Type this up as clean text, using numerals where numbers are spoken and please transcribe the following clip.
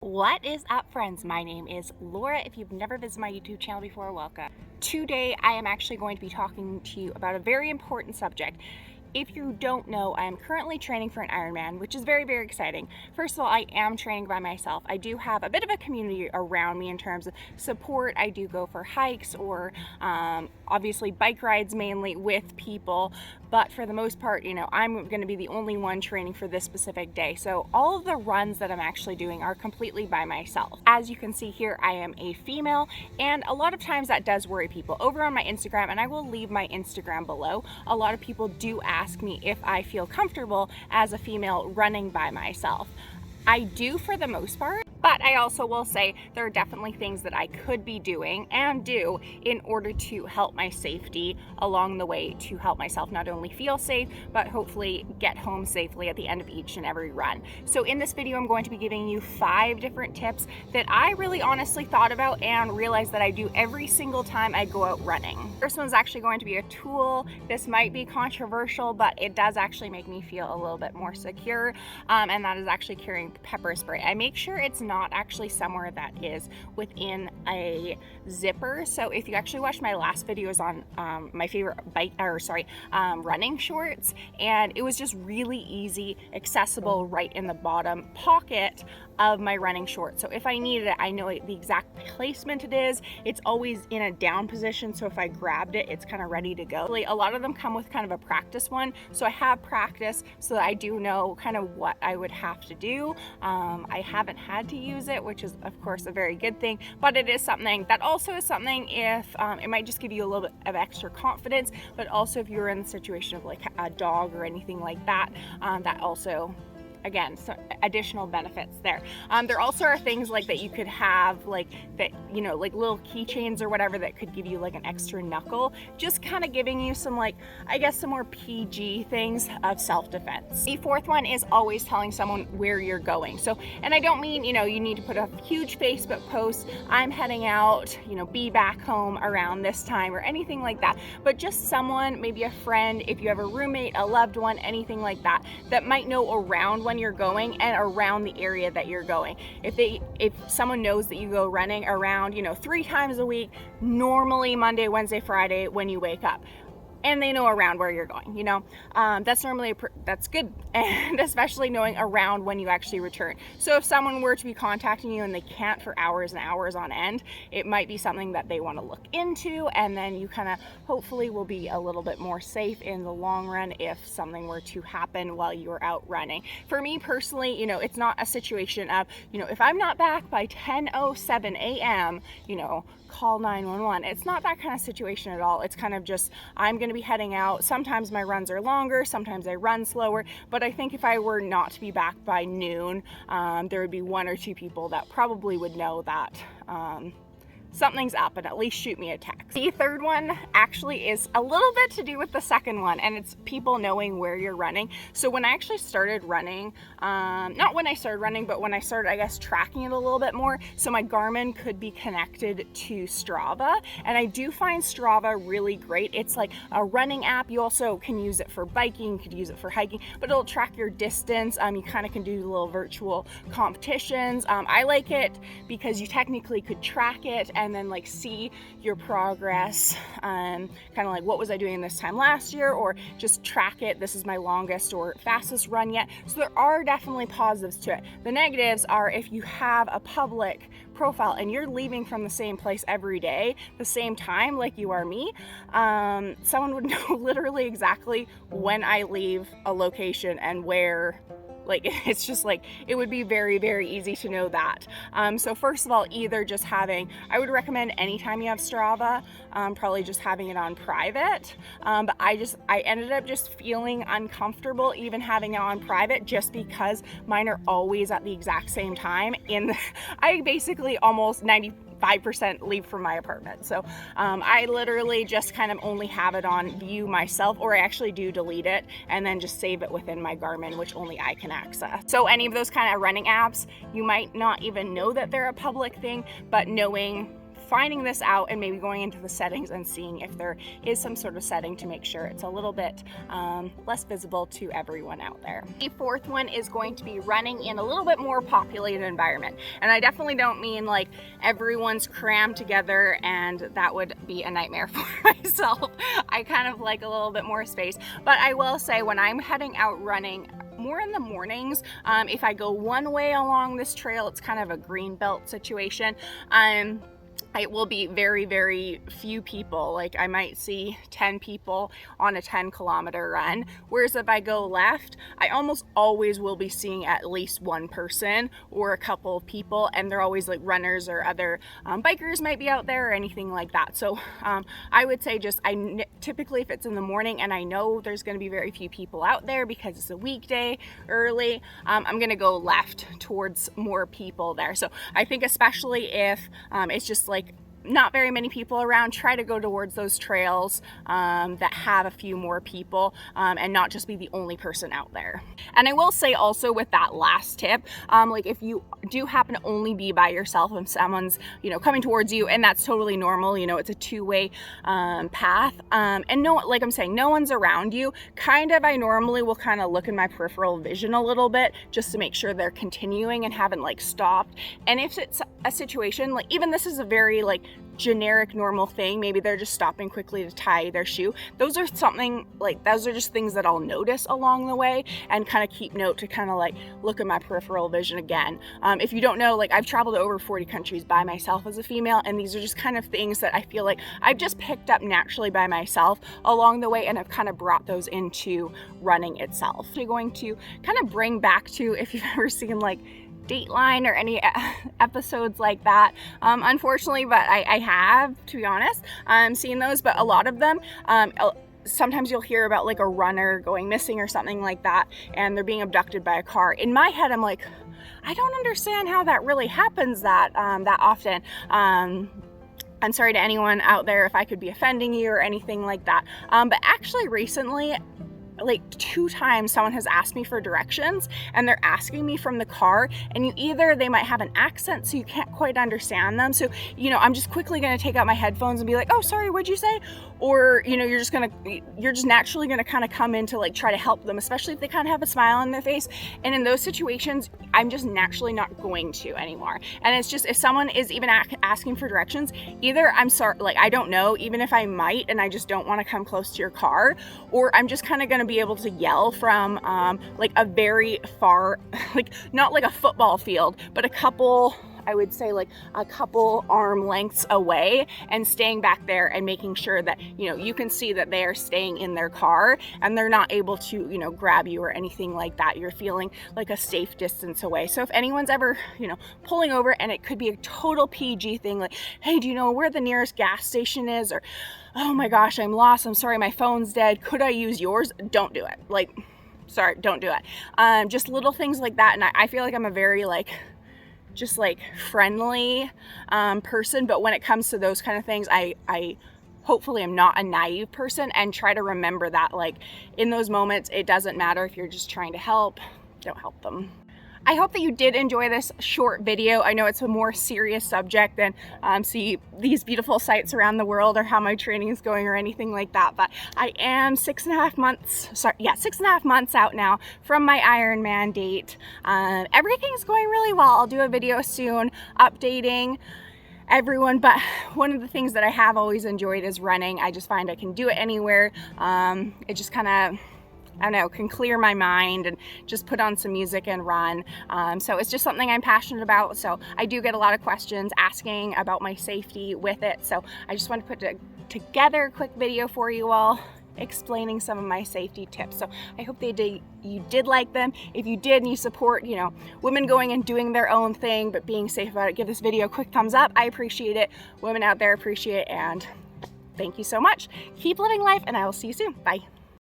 What is up, friends? My name is Laura. If you've never visited my YouTube channel before, welcome. Today I am actually going to be talking to you about a very important subject. If you don't know, I am currently training for an Ironman, which is very, very exciting. First of all, I am training by myself. I do have a bit of a community around me in terms of support. I do go for hikes or obviously bike rides mainly with people, but for the most part, I'm going to be the only one training for this specific day. So all of the runs that I'm actually doing are completely by myself. As you can see here, I am a female, and a lot of times that does worry people. Over on my Instagram, and I will leave my Instagram below, a lot of people do ask me if I feel comfortable as a female running by myself. I do for the most part, but I also will say there are definitely things that I could be doing and do in order to help my safety along the way, to help myself not only feel safe, but hopefully get home safely at the end of each and every run. So in this video, I'm going to be giving you 5 different tips that I really honestly thought about and realized that I do every single time I go out running. First one's actually going to be a tool. This might be controversial, but it does actually make me feel a little bit more secure, and that is actually carrying pepper spray. I make sure it's not actually somewhere that is within a zipper. So if you actually watched my last videos on my favorite running shorts, and it was just really easy, accessible right in the bottom pocket of my running shorts. So if I needed it, I know the exact placement it is. It's always in a down position, so if I grabbed it, it's kind of ready to go. A lot of them come with kind of a practice one, so I have practice so that I do know kind of what I would have to do. I haven't had to use it, which is of course a very good thing, but it is something that also is something if it might just give you a little bit of extra confidence, but also if you're in the situation of like a dog or anything like that, that also, again, so additional benefits there. There also are things like that you could have, like that, like little keychains or whatever that could give you like an extra knuckle, just kind of giving you some, like, I guess, some more PG things of self-defense. The fourth one is always telling someone where you're going. So, and I don't mean, you need to put a huge Facebook post, I'm heading out, be back home around this time or anything like that, but just someone, maybe a friend, if you have a roommate, a loved one, anything like that, that might know around when you're going and around the area that you're going. If someone knows that you go running around, 3 times a week, normally Monday, Wednesday, Friday when you wake up, and they know around where you're going, that's normally that's good, and especially knowing around when you actually return. So if someone were to be contacting you and they can't for hours and hours on end, it might be something that they want to look into, and then you kind of hopefully will be a little bit more safe in the long run if something were to happen while you are out running. For me personally, it's not a situation of, if I'm not back by 10:07 a.m., call 911. It's not that kind of situation at all. It's kind of just, I'm going to be heading out. Sometimes my runs are longer, sometimes I run slower, but I think if I were not to be back by noon, there would be 1 or 2 people that probably would know that something's up and at least shoot me a text. The third one actually is a little bit to do with the second one, and it's people knowing where you're running. So when I actually started running, not when I started running, but when I started, I guess, tracking it a little bit more, so my Garmin could be connected to Strava, and I do find Strava really great. It's like a running app. You also can use it for biking, you could use it for hiking, but it'll track your distance. You kind of can do little virtual competitions. I like it because you technically could track it and then like see your progress, kind of like what was I doing this time last year, or just track it, this is my longest or fastest run yet. So there are definitely positives to it. The negatives are if you have a public profile and you're leaving from the same place every day, the same time, like you are me, someone would know literally exactly when I leave a location and where. Like, it's just like, it would be very, very easy to know that. So first of all, either just I would recommend anytime you have Strava, probably just having it on private. But I ended up just feeling uncomfortable even having it on private, just because mine are always at the exact same time. I basically almost 5% leave from my apartment. So I literally just kind of only have it on view myself, or I actually do delete it and then just save it within my Garmin, which only I can access. So any of those kind of running apps, you might not even know that they're a public thing, but knowing finding this out and maybe going into the settings and seeing if there is some sort of setting to make sure it's a little bit less visible to everyone out there. The fourth one is going to be running in a little bit more populated environment. And I definitely don't mean like everyone's crammed together, and that would be a nightmare for myself. I kind of like a little bit more space, but I will say when I'm heading out running, more in the mornings, if I go one way along this trail, it's kind of a green belt situation. It will be very, very few people. Like I might see 10 people on a 10-kilometer run. Whereas if I go left, I almost always will be seeing at least one person or a couple of people, and they're always like runners or other bikers might be out there or anything like that. So I would say typically if it's in the morning and I know there's going to be very few people out there because it's a weekday early, I'm going to go left towards more people there. So I think especially if it's just like not very many people around, try to go towards those trails that have a few more people and not just be the only person out there. And I will say also with that last tip, like if you do happen to only be by yourself and someone's, you know, coming towards you, and that's totally normal, you know, it's a two-way path, and no, like I'm saying, no one's around you, I normally will kind of look in my peripheral vision a little bit just to make sure they're continuing and haven't like stopped. And if it's a situation, like even this is a very like generic normal thing, maybe they're just stopping quickly to tie their shoe, those are just things that I'll notice along the way and kind of keep note to kind of like look at my peripheral vision again. If you don't know, like I've traveled to over 40 countries by myself as a female, and these are just kind of things that I feel like I've just picked up naturally by myself along the way, and I've kind of brought those into running itself. So I'm going to kind of bring back to, if you've ever seen like Dateline or any episodes like that, unfortunately, but I have, to be honest, seen those, but a lot of them, sometimes you'll hear about like a runner going missing or something like that, and they're being abducted by a car. In my head, I'm like, I don't understand how that really happens that often. I'm sorry to anyone out there if I could be offending you or anything like that. But actually recently, like 2 times someone has asked me for directions, and they're asking me from the car, and they might have an accent so you can't quite understand them. So, you know, I'm just quickly going to take out my headphones and be like, oh, sorry, what'd you say? Or, you know, you're just naturally going to kind of come in to like try to help them, especially if they kind of have a smile on their face. And in those situations, I'm just naturally not going to anymore. And it's just, if someone is even asking for directions, either I'm sorry, like I don't know, even if I might, and I just don't want to come close to your car, or I'm just kind of going to be able to yell from like a very far, like not like a football field, but I would say like a couple arm lengths away, and staying back there and making sure that, you know, you can see that they are staying in their car and they're not able to, you know, grab you or anything like that. You're feeling like a safe distance away. So if anyone's ever, you know, pulling over, and it could be a total PG thing, like, hey, do you know where the nearest gas station is? Or, oh my gosh, I'm lost, I'm sorry, my phone's dead, could I use yours? Don't do it. Like, sorry, don't do it. Just little things like that. And I feel like I'm a very just friendly person, but when it comes to those kind of things, I hopefully I'm not a naive person, and try to remember that like in those moments, it doesn't matter if you're just trying to help, don't help them. I hope that you did enjoy this short video. I know it's a more serious subject than see these beautiful sights around the world or how my training is going or anything like that, but I am 6.5 months out now from my Ironman date. Everything's going really well. I'll do a video soon updating everyone, but one of the things that I have always enjoyed is running. I just find I can do it anywhere. It just kind of, I don't know, can clear my mind and just put on some music and run. So it's just something I'm passionate about. So I do get a lot of questions asking about my safety with it. So I just want to put together a quick video for you all explaining some of my safety tips. So I hope you did like them. If you did and you support, you know, women going and doing their own thing, but being safe about it, give this video a quick thumbs up. I appreciate it. Women out there appreciate it. And thank you so much. Keep living life, and I will see you soon. Bye.